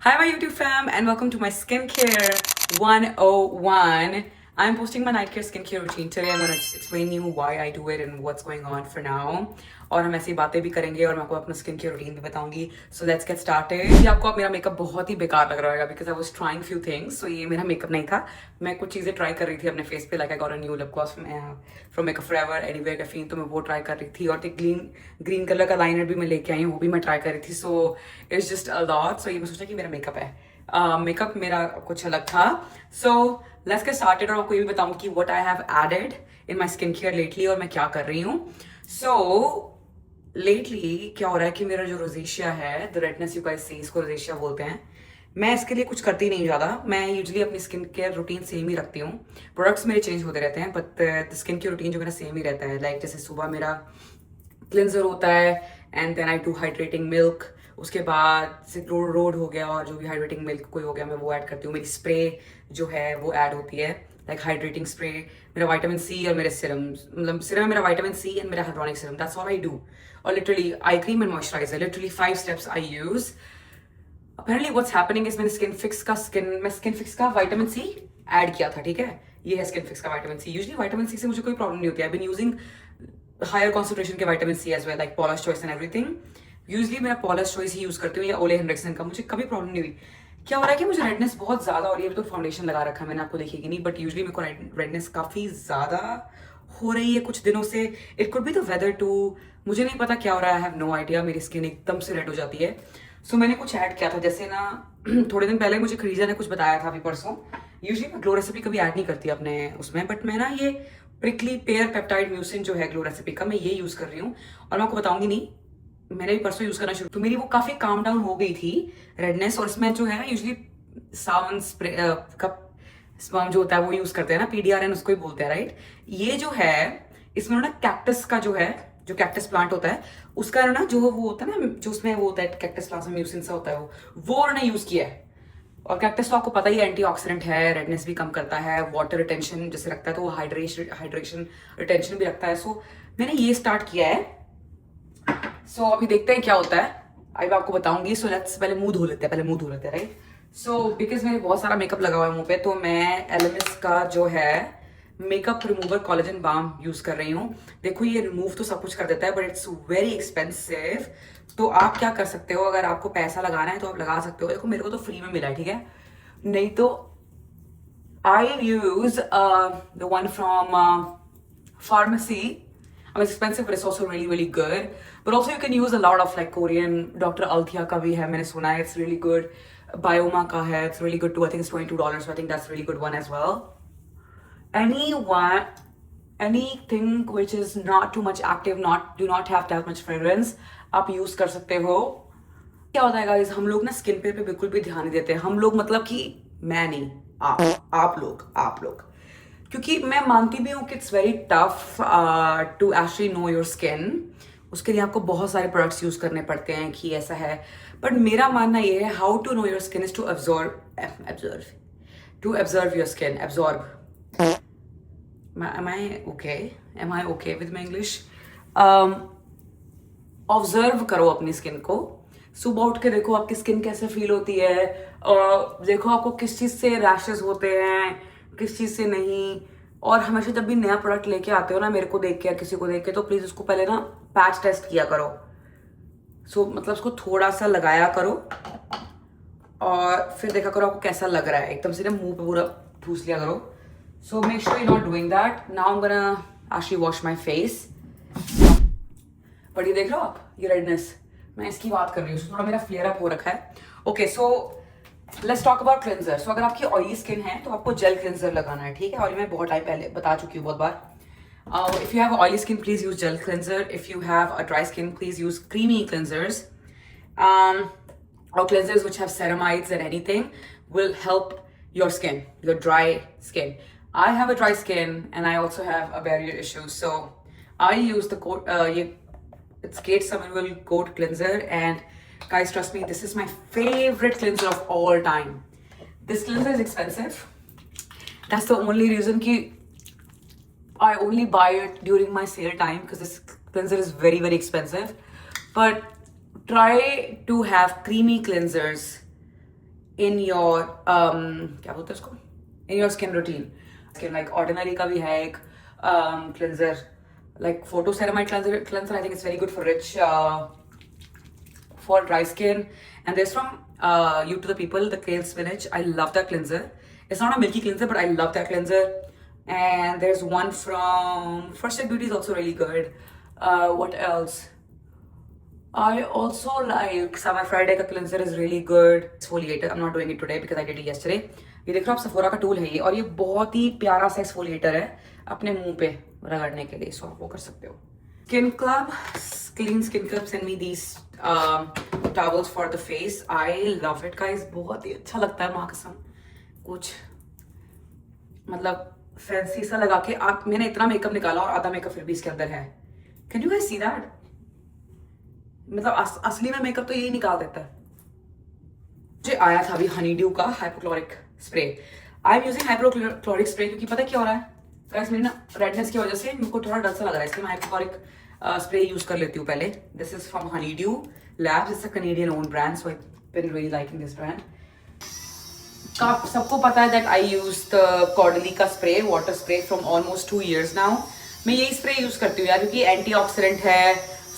Hi, my YouTube fam, and welcome to my skincare 101. I'm posting my night care skincare routine today. I'm going to explain you why I do it and what's going on for now. और हम ऐसी बातें भी करेंगे और मैं आपको अपना स्किन केयर रूटीन भी बताऊंगी. सो लेट्स गेट स्टार्टेड. ये आपको अब मेरा मेकअप बहुत ही बेकार लग रहा होगा because I was trying few things. So ये मेरा मेकअप नहीं था. मैं कुछ चीज़ें ट्राई कर रही थी अपने फेस पे. Like I got a new lip gloss from makeup forever anywhere caffeine. तो मैं वो ट्राई कर रही थी और एक ग्रीन कलर का लाइनर भी मैं लेके आई हूँ. वो भी मैं ट्राई कर रही थी. So it's just a lot. So ये मैं सोचा कि मेरा मेकअप है. मेकअप मेरा कुछ अलग था. So let's get started. और आपको ये भी बताऊँ कि what I have added in my skin care lately और मैं क्या कर रही हूँ. सो लेटली क्या हो रहा है कि मेरा जो रोजेशिया है, द रेडनेस यू गाइस सी, इसको रोजेशिया बोलते हैं. मैं इसके लिए कुछ करती नहीं ज़्यादा. मैं यूजुअली अपनी स्किन केयर रूटीन सेम ही रखती हूँ. प्रोडक्ट्स मेरे चेंज होते रहते हैं but the skin care routine जो मेरा सेम ही रहता है. लाइक जैसे सुबह मेरा क्लिनजर होता है and then I do hydrating milk. उसके बाद से रोड हो गया और जो भी हाइड्रेटिंग मिल्क कोई हो गया मैं वो ऐड करती हूँ. मेरी स्प्रे जो है वो ऐड होती है, लाइक हाइड्रेटिंग स्प्रे. मेरा विटामिन सी और मेरे सिरम, मतलब सिरम में मेरा विटामिन सी एंड मेरा hyaluronic serum, that's all I do. और literally I cream and moisturiser, literally 5 steps I use. Apparently what's happening is मैंने स्किन फिक्स का विटामिन सी ऐड किया था. ठीक है, ये है स्किन फिक्स का vitamin C. Usually vitamin C से मुझे कोई प्रॉब्लम नहीं होती. आई बीन यूजिंग हायर कॉन्सेंट्रेशन के vitamin C as well, like Paula's Choice and everything. Usually मेरा पॉलर्स चॉइस ही यूज करती हूँ या ओले हेनरिक्सन का. मुझे कभी प्रॉब्लम नहीं हुई. क्या हो रहा है कि मुझे रेडनेस बहुत ज्यादा हो रही है. तो फाउंडेशन लगा रखा है मैंने, आपको देखिएगी नहीं, बट यूजुअली मेरे को रेडनेस काफी ज्यादा हो रही है कुछ दिनों से. It could be the weather too, मुझे नहीं पता क्या हो रहा है. I have no idea. मेरी स्किन एकदम से रेड हो जाती है. सो मैंने कुछ ऐड किया था, जैसे ना थोड़े दिन पहले मुझे खरीजा ने कुछ बताया था अभी परसों. यूजुअली मैं ग्लो रेसिपी कभी ऐड नहीं करती अपने उसमें, बट मैं ना ये प्रिकली पेयर पेप्टाइड म्यूसिन जो है ग्लो रेसिपी का, मैं ये यूज कर रही हूँ. और मैं आपको बताऊंगी नहीं, मैंने भी परसों यूज करना शुरू, तो मेरी वो काफी काम डाउन हो गई थी रेडनेस. और इसमें जो है ना यूजुअली सावन स्प्रे का स्पर्म जो होता है वो यूज करते हैं ना, PDRN उसको ही बोलते हैं, राइट. ये जो है इसमें ना कैक्टस का जो है, जो कैक्टस प्लांट होता है उसका ना जो वो होता है ना, जो उसमें वो होता है कैक्टस प्लांट में म्यूसिन सा होता है वो उन्होंने यूज किया है. और कैक्टस तो आपको पता ही एंटीऑक्सीडेंट है, रेडनेस भी कम करता है, वाटर रिटेंशन जैसे रखता है, तो वो हाइड्रेशन रिटेंशन भी रखता है. सो मैंने ये स्टार्ट किया है. सो अभी देखते हैं क्या होता है. आई आपको बताऊंगी. सो लेट्स पहले मुंह धो लेते हैं, राइट. सो बिकॉज मेरे बहुत सारा मेकअप लगा हुआ है मुंह पे, तो मैं एलएमएस का जो है makeup remover collagen balm use कर रही हूँ. देखो ये रिमूव तो सब कुछ कर देता है बट इट्स वेरी एक्सपेंसिव. तो आप क्या कर सकते हो, अगर आपको पैसा लगाना है तो आप लगा सकते हो. देखो मेरे को तो फ्री में मिला है, ठीक है. नहीं तो I use the one from pharmacy. I mean, it's expensive, but it's also really, really good. But also you can use a lot of like Korean, Dr. Althea का भी है, मैंने सुना है, it's really good. Bioma का है, it's really good too. I think it's $22, so I think that's a really good one as well. Anything which is not too much active, do not have that much fragrance, आप use कर सकते हो. क्या होता है guys, हम लोग ना स्किन पे बिल्कुल भी ध्यान नहीं देते. हम लोग मतलब कि मैं नहीं, आप लोग, क्योंकि मैं मानती भी हूँ कि it's very tough to actually know your skin. उसके लिए आपको बहुत सारे प्रोडक्ट्स यूज करने पड़ते हैं कि ऐसा है. बट मेरा मानना ये है, how to know your skin is to observe your skin. Am I okay with my English? Observe करो अपनी स्किन को. सुबह उठ के देखो आपकी स्किन कैसे फील होती है, और देखो आपको किस चीज़ से रैशेस होते हैं, किस चीज़ से नहीं. और हमेशा जब भी नया प्रोडक्ट लेके आते हो ना, मेरे को देख के या किसी को देख के, तो प्लीज़ उसको पहले ना पैच टेस्ट किया करो. मतलब उसको थोड़ा सा लगाया करो और फिर देखा करो आपको कैसा लग रहा है. एकदम से ना मुंह पे पूरा ठूस लिया करो. So make sure you not doing that. Now I am gonna actually wash my face. But ये देख रहे हो आप, ये रेडनेस, मैं इसकी बात कर रही हूँ. थोड़ा मेरा फ्लेयर अप हो रखा है. Okay, so let's talk about cleanser. So अगर आपकी ऑयली स्किन है तो आपको जेल क्लेंजर लगाना है, ठीक है. और मैं बहुत टाइम पहले बता चुकी हूँ बहुत बार. If you have oily skin please use gel cleanser. If you have a dry skin please use creamy cleansers. Or cleansers which have ceramides and anything will help your skin, your dry skin. I have a dry skin and I also have a barrier issue, so I use the it's Kate Somerville Goat Cleanser, and guys, trust me, this is my favorite cleanser of all time. This cleanser is expensive. That's the only reason ki I only buy it during my sale time, because this cleanser is very, very expensive. But try to have creamy cleansers in your क्या बोलते हैं उसको, in your skin routine. Skin like Ordinary का भी है एक cleanser, like photoceramide cleanser. I think it's very good for rich for dry skin. And there's from You to the People, the kale spinach. I love that cleanser. It's not a milky cleanser, but I love that cleanser. And there's one from First Step Beauty is also really good. What else? I also like Summer Friday का cleanser is really good. Exfoliator. I'm not doing it today because I did it yesterday. ये देख रहे हो आप, Sephora का tool है ये, और ये बहुत ही प्यारा सा एक्सफोलिएटर है अपने मुंह पे रगड़ने के लिए, सो आप वो कर सकते हो. Skin Club, Clean Skin Club send me these towels for the face. I love it guys. बहुत ही अच्छा लगता है माँ कसम. कुछ मतलब फैंसी सा लगा के आप, मैंने इतना मेकअप निकाला और आधा मेकअप फिर भी इसके अंदर है. Can you guys see that? मतलब असली में मेकअप तो यही निकाल देता है. मुझे आया था अभी हनी ड्यू का hypochloric spray. I am using hypochloric spray क्योंकि पता क्या हो रहा है गाइस, मेरी ना रेडनेस की वजह से मुझको थोड़ा डर सा लग रहा है, इसलिए मैं हाइपोक्लोरिक स्प्रे यूज कर लेती हूँ पहले. This is from Honey Dew Labs. It's a Canadian own brand, so I been really liking this brand. सबको पता है that I use the Caudalie का spray, water spray from almost 2 years now. मैं यही स्प्रे यूज करती हूँ यार, क्योंकि एंटीऑक्सीडेंट है,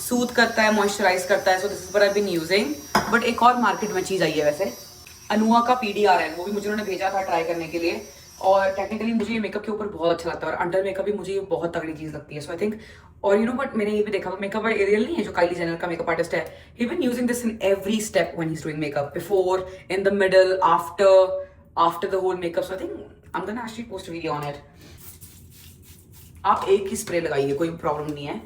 सूद करता है, मॉइस्चराइज करता है. So this is what I been using. But एक और मार्केट में चीज आई है वैसे, अनुआ का PDRN, वो भी मुझे उन्होंने भेजा था ट्राई करने के लिए. और टेक्निकली मुझे ये मेकअप के ऊपर बहुत अच्छा लगता है, और अंडर मेकअप भी मुझे ये बहुत तगड़ी चीज लगती है. सो आई थिंक, और यू नो बट मैंने ये भी देखा, मेकअप एरियल नहीं है जो काइली जेनर का मेकअप आर्टिस्ट है, he been using this in every step when he is doing makeup, before, in the middle, after the whole makeup. So I think I am gonna actually post video on it. आप एक ही spray लगाइए, कोई problem नहीं है.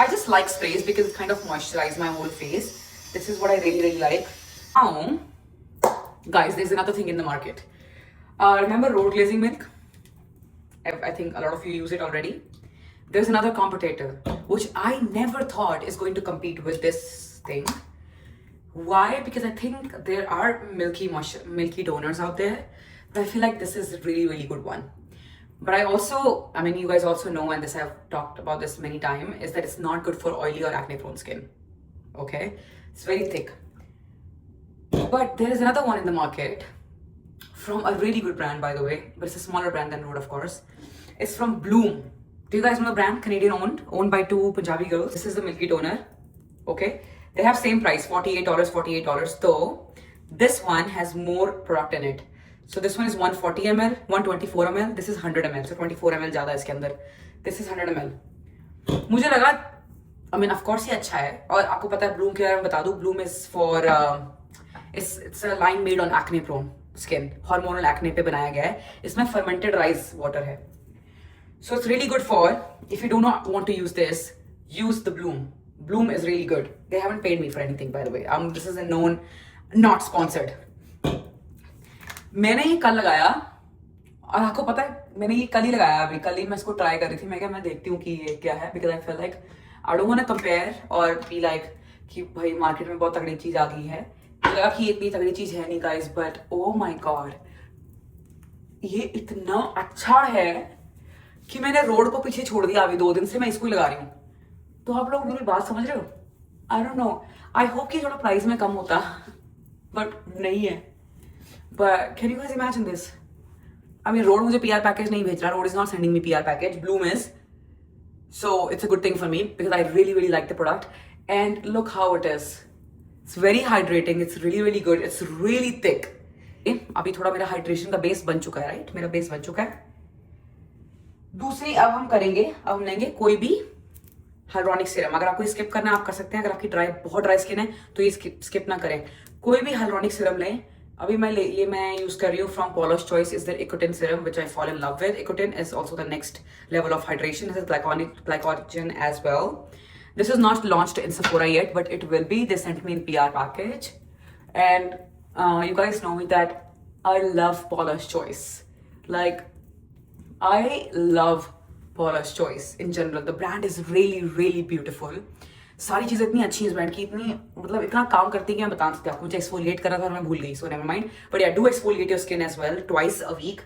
I just like sprays because it kind of moisturize my whole face. This is what I really like. Now, guys, there's another thing in the market. Remember road glazing milk? I think a lot of you use it already. There's another competitor, which I never thought is going to compete with this thing. Why? Because I think there are milky donors out there, but I feel like this is a really good one. But I mean, you guys also know, and this I've talked about this many times, is that it's not good for oily or acne prone skin. Okay? It's very thick. But there is another one in the market from a really good brand, by the way, but it's a smaller brand than Rode, of course. It's from Bloom. Do you guys know the brand? Canadian owned by 2 Punjabi girls. This is the Milky Toner. Okay? They have same price, $48, though this one has more product in it. So this one is 140 ml, 124 ml. This is 100 ml. So 24 ml ज़्यादा है इसके अंदर. This is 100 ml. मुझे लगा, I mean, of course ये अच्छा है. और आपको पता है Bloom के बारे में बता दूँ. Bloom is for it's a line made on acne prone skin. Hormonal acne पे बनाया गया है. इसमें fermented rice water है. So it's really good for, if you do not want to use this, use the Bloom. Bloom is really good. They haven't paid me for anything, by the way. This is a known, not sponsored. मैंने ये कल लगाया, और आपको पता है मैंने ये कल ही लगाया. अभी कल ही मैं इसको ट्राई कर रही थी. मैं क्या, मैं देखती हूँ कि ये क्या है, because I feel like I don't want to compare और बी लाइक कि भाई मार्केट में बहुत तगड़ी चीज आ गई है. लगा कि इतनी तगड़ी चीज है नहीं guys, but oh my God, ये इतना अच्छा है कि मैंने रोड को पीछे छोड़ दिया. अभी 2 दिन से मैं इसको ही लगा रही हूँ. तो आप लोग मेरी बात समझ रहे हो? I don't know, I hope कि थोड़ा प्राइस में कम होता, बट नहीं है. But can you guys imagine this? I mean, Rode मुझे PR package नहीं भेज रहा. Rode is not sending me PR package. Bloom is. So it's a good thing for me because I really like the product. And look how it is. It's very hydrating. It's really good. It's really thick. अभी थोड़ा मेरा hydration का base बन चुका है, right? मेरा base बन चुका है. दूसरी अब हम करेंगे, अब हम लेंगे कोई भी हाइड्रोनिक सीरम. अगर आपको स्किप करना है आप कर सकते हैं. अगर आपकी बहुत ड्राई स्किन है तो ये स्किप ना करें. कोई भी हाइड्रोनिक सीरम लें. अभी मैं यूज कर रही हूँ from Paula's Choice is their Ecotin serum, which I fall in love with. Ecotin is also the next level of hydration. This is glycogen as well. This is not launched in Sephora yet, but it will be. They sent me in PR package, and you guys know me that I love Paula's Choice. Like, I love Paula's Choice in general. The brand is really beautiful. सारी चीज़ें इतनी अच्छी है इस brand की, इतनी मतलब इतना काम करती है कि मैं बता सकती हूँ आपको. मुझे एक्सफोलिएट करा था और मैं भूल गई, so never mind. But yeah do exfoliate your skin as well twice a week.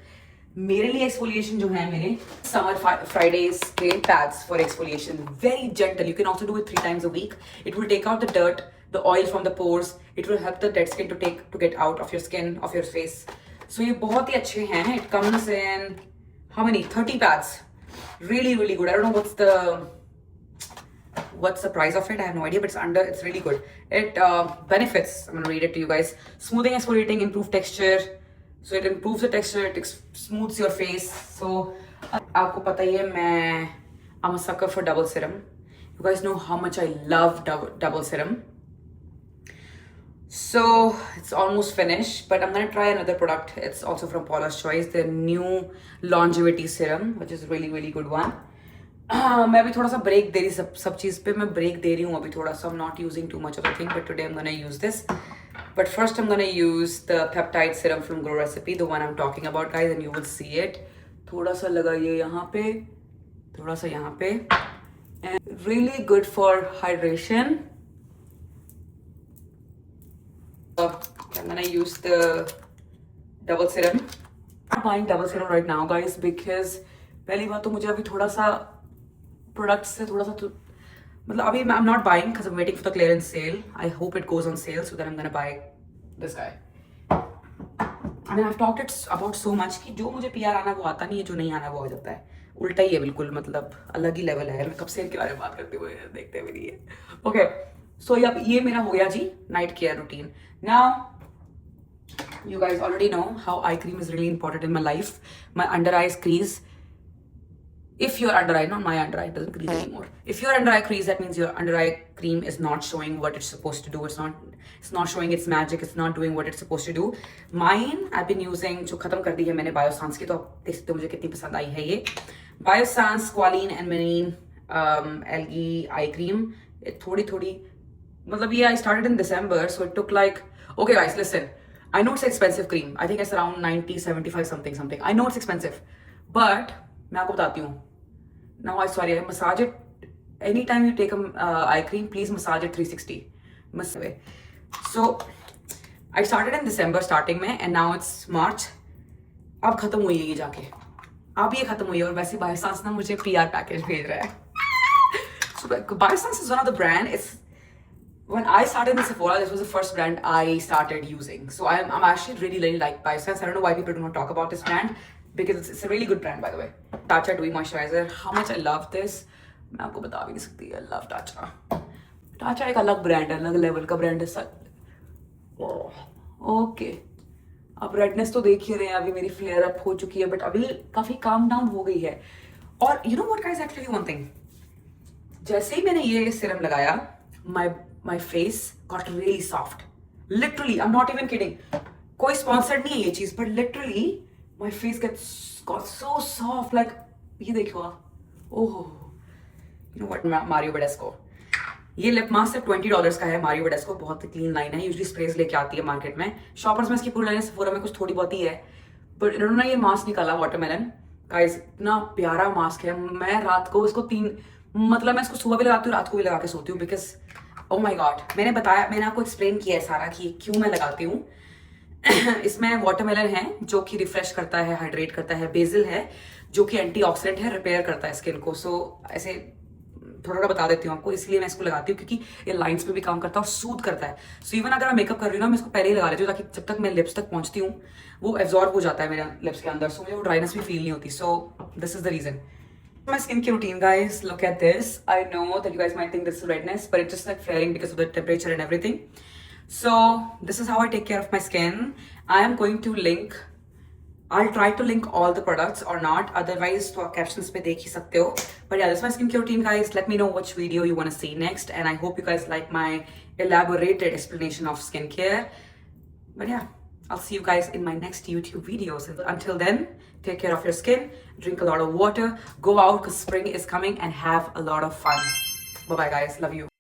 मेरे लिए एक्सफोलिएशन जो है, मेरे समर फ्राइडेज के pads for exfoliation, very gentle. You can also do it 3 times a week. It will take out the dirt the oil from the pores. It will help the dead skin to get out of your skin, of your face. So ये बहुत ही अच्छे हैं. It comes in how many? 30 pads. Really, really good. I don't know what's the price of it. I have no idea, but it's really good. It benefits. I'm gonna read it to you guys. Smoothing, exfoliating, improve texture. So it improves the texture. It smooths your face. So आपको पता ही है I'm a sucker for double serum. You guys know how much I love double serum. So it's almost finished, but I'm gonna try another product. It's also from Paula's Choice, the new longevity serum, which is really, really good one. मैं अभी थोड़ा सा break दे रही सब चीज़ पे मैं break दे रही हूँ अभी थोड़ा सा. I'm not using too much of the thing, but today I'm gonna use this. But first I'm gonna use the peptide serum from Glow Recipe, the one I'm talking about, guys, and you will see it. थोड़ा सा लगाइए यहाँ पे, थोड़ा सा यहाँ पे, and really good for hydration. I'm gonna use the double serum. I'm buying double serum right now, guys, because पहली बात तो मुझे अभी थोड़ा सा प्रोडक्ट से थोड़ा सा मतलब अभी I'm not buying because I'm waiting for the clearance sale. I hope it goes on sale, so then I'm gonna buy this guy. I mean, I've talked it about so much कि जो मुझे PR आना वो आता नहीं है, जो नहीं आना वो हो जाता है. उल्टा ही है बिल्कुल, मतलब अलग ही लेवल है. मैं कब से इनके बारे में बात करते हुए देखते भी नहीं है. Okay, so ये मेरा हो गया जी night care routine. Now, you guys already know how eye cream is really important in my life. My under eyes crease. If your under eye, not my under eye, doesn't crease anymore. If your under eye crease, that means your under eye cream is not showing what it's supposed to do. It's not showing its magic. It's not doing what it's supposed to do. Mine, I've been using, जो खत्म कर दी है मैंने Biossance की, तो आप देख सकते हो मुझे कितनी पसंद आई है ये. Biossance Squalene and Marine Algae Eye Cream. थोड़ी मतलब ये I started in December, so it took like, okay guys, listen. I know it's expensive cream. I think it's around 90, 75 something. I know it's expensive, but मैं आपको बताती हूँ. Now I massage it. Anytime you take a eye cream, please massage it 360. So I started in December starting में, and now it's March. अब खत्म हुई है ये जाके. अब ये खत्म हुई है और वैसे Biossance ना मुझे PR पैकेज भेज रहा है. So Biossance is one of the brand. When I started in Sephora, this was the first brand I started using. So I'm actually really like Biossance. I don't know why people do not talk about this brand, because it's a really good brand, by the way. Tatcha Dewy Moisturizer. How much I love this. मैं आपको बता भी नहीं सकती. I love Tatcha. Tatcha एक अलग brand है, अलग level का brand है. Okay. अब redness तो देख ही रहे हैं, अभी मेरी flare up हो चुकी है, but अभी काफी calm down हो गई है. और you know what guys, actually one thing. जैसे ही मैंने ये serum लगाया, my face got really soft. Literally, I'm not even kidding. कोई sponsored नहीं है ये चीज, but literally my face got so soft. Like ये देखो आप. Oh, you know what? Mario Badescu. ये लिप मास्क सिर्फ $20 का है. Mario Badescu बहुत क्लीन लाइन है. यूजुअली स्प्रेज लेके आती है मार्केट में. शॉपर्स में इसकी पूरी लाइन है. सेफोरा में कुछ थोड़ी बहुत ही है. बट इन्होंने ये मास्क निकाला वाटरमेलन. गाइस, इतना प्यारा मास्क है. मैं रात को इसको मैं इसको सुबह भी लगाती हूँ, रात को भी लगा के सोती हूँ, बिकॉज ओ माई गॉड, मैंने आपको एक्सप्लेन किया है सारा कि क्यों मैं लगाती हूँ. इसमें वाटरमेलन है जो कि रिफ्रेश करता है, हाइड्रेट करता है. बेसिल है जो कि एंटीऑक्सीडेंट है, रिपेयर करता है स्किन को. सो ऐसे थोड़ा बता देती हूँ आपको, इसलिए मैं इसको लगाती हूँ क्योंकि ये लाइंस पे भी काम करता है और सूद करता है. सो इवन अगर मैं मेकअप कर रही हूँ ना, मैं इसको पहले ही लगा लेती हूँ ताकि जब तक मैं लिप्स तक पहुँचती हूँ वो एब्जॉर्ब हो जाता है मेरे लिप्स के अंदर. सो मुझे वो ड्राइनेस भी फील नहीं होती. So this is the reason. My skincare routine, guys, look at this. I know that you guys might think this is redness, but it's just like flaring because of the temperature and everything. So this is how I take care of my skin. I am going to link, I'll try to link all the products or not, otherwise तो आप captions पे देख ही सकते हो. But yeah, this is my skincare routine, guys. Let me know which video you want to see next, and I hope you guys like my elaborated explanation of skincare. But yeah, I'll see you guys in my next YouTube videos. Until then, take care of your skin, drink a lot of water, go out because spring is coming, and have a lot of fun. Bye bye guys, love you.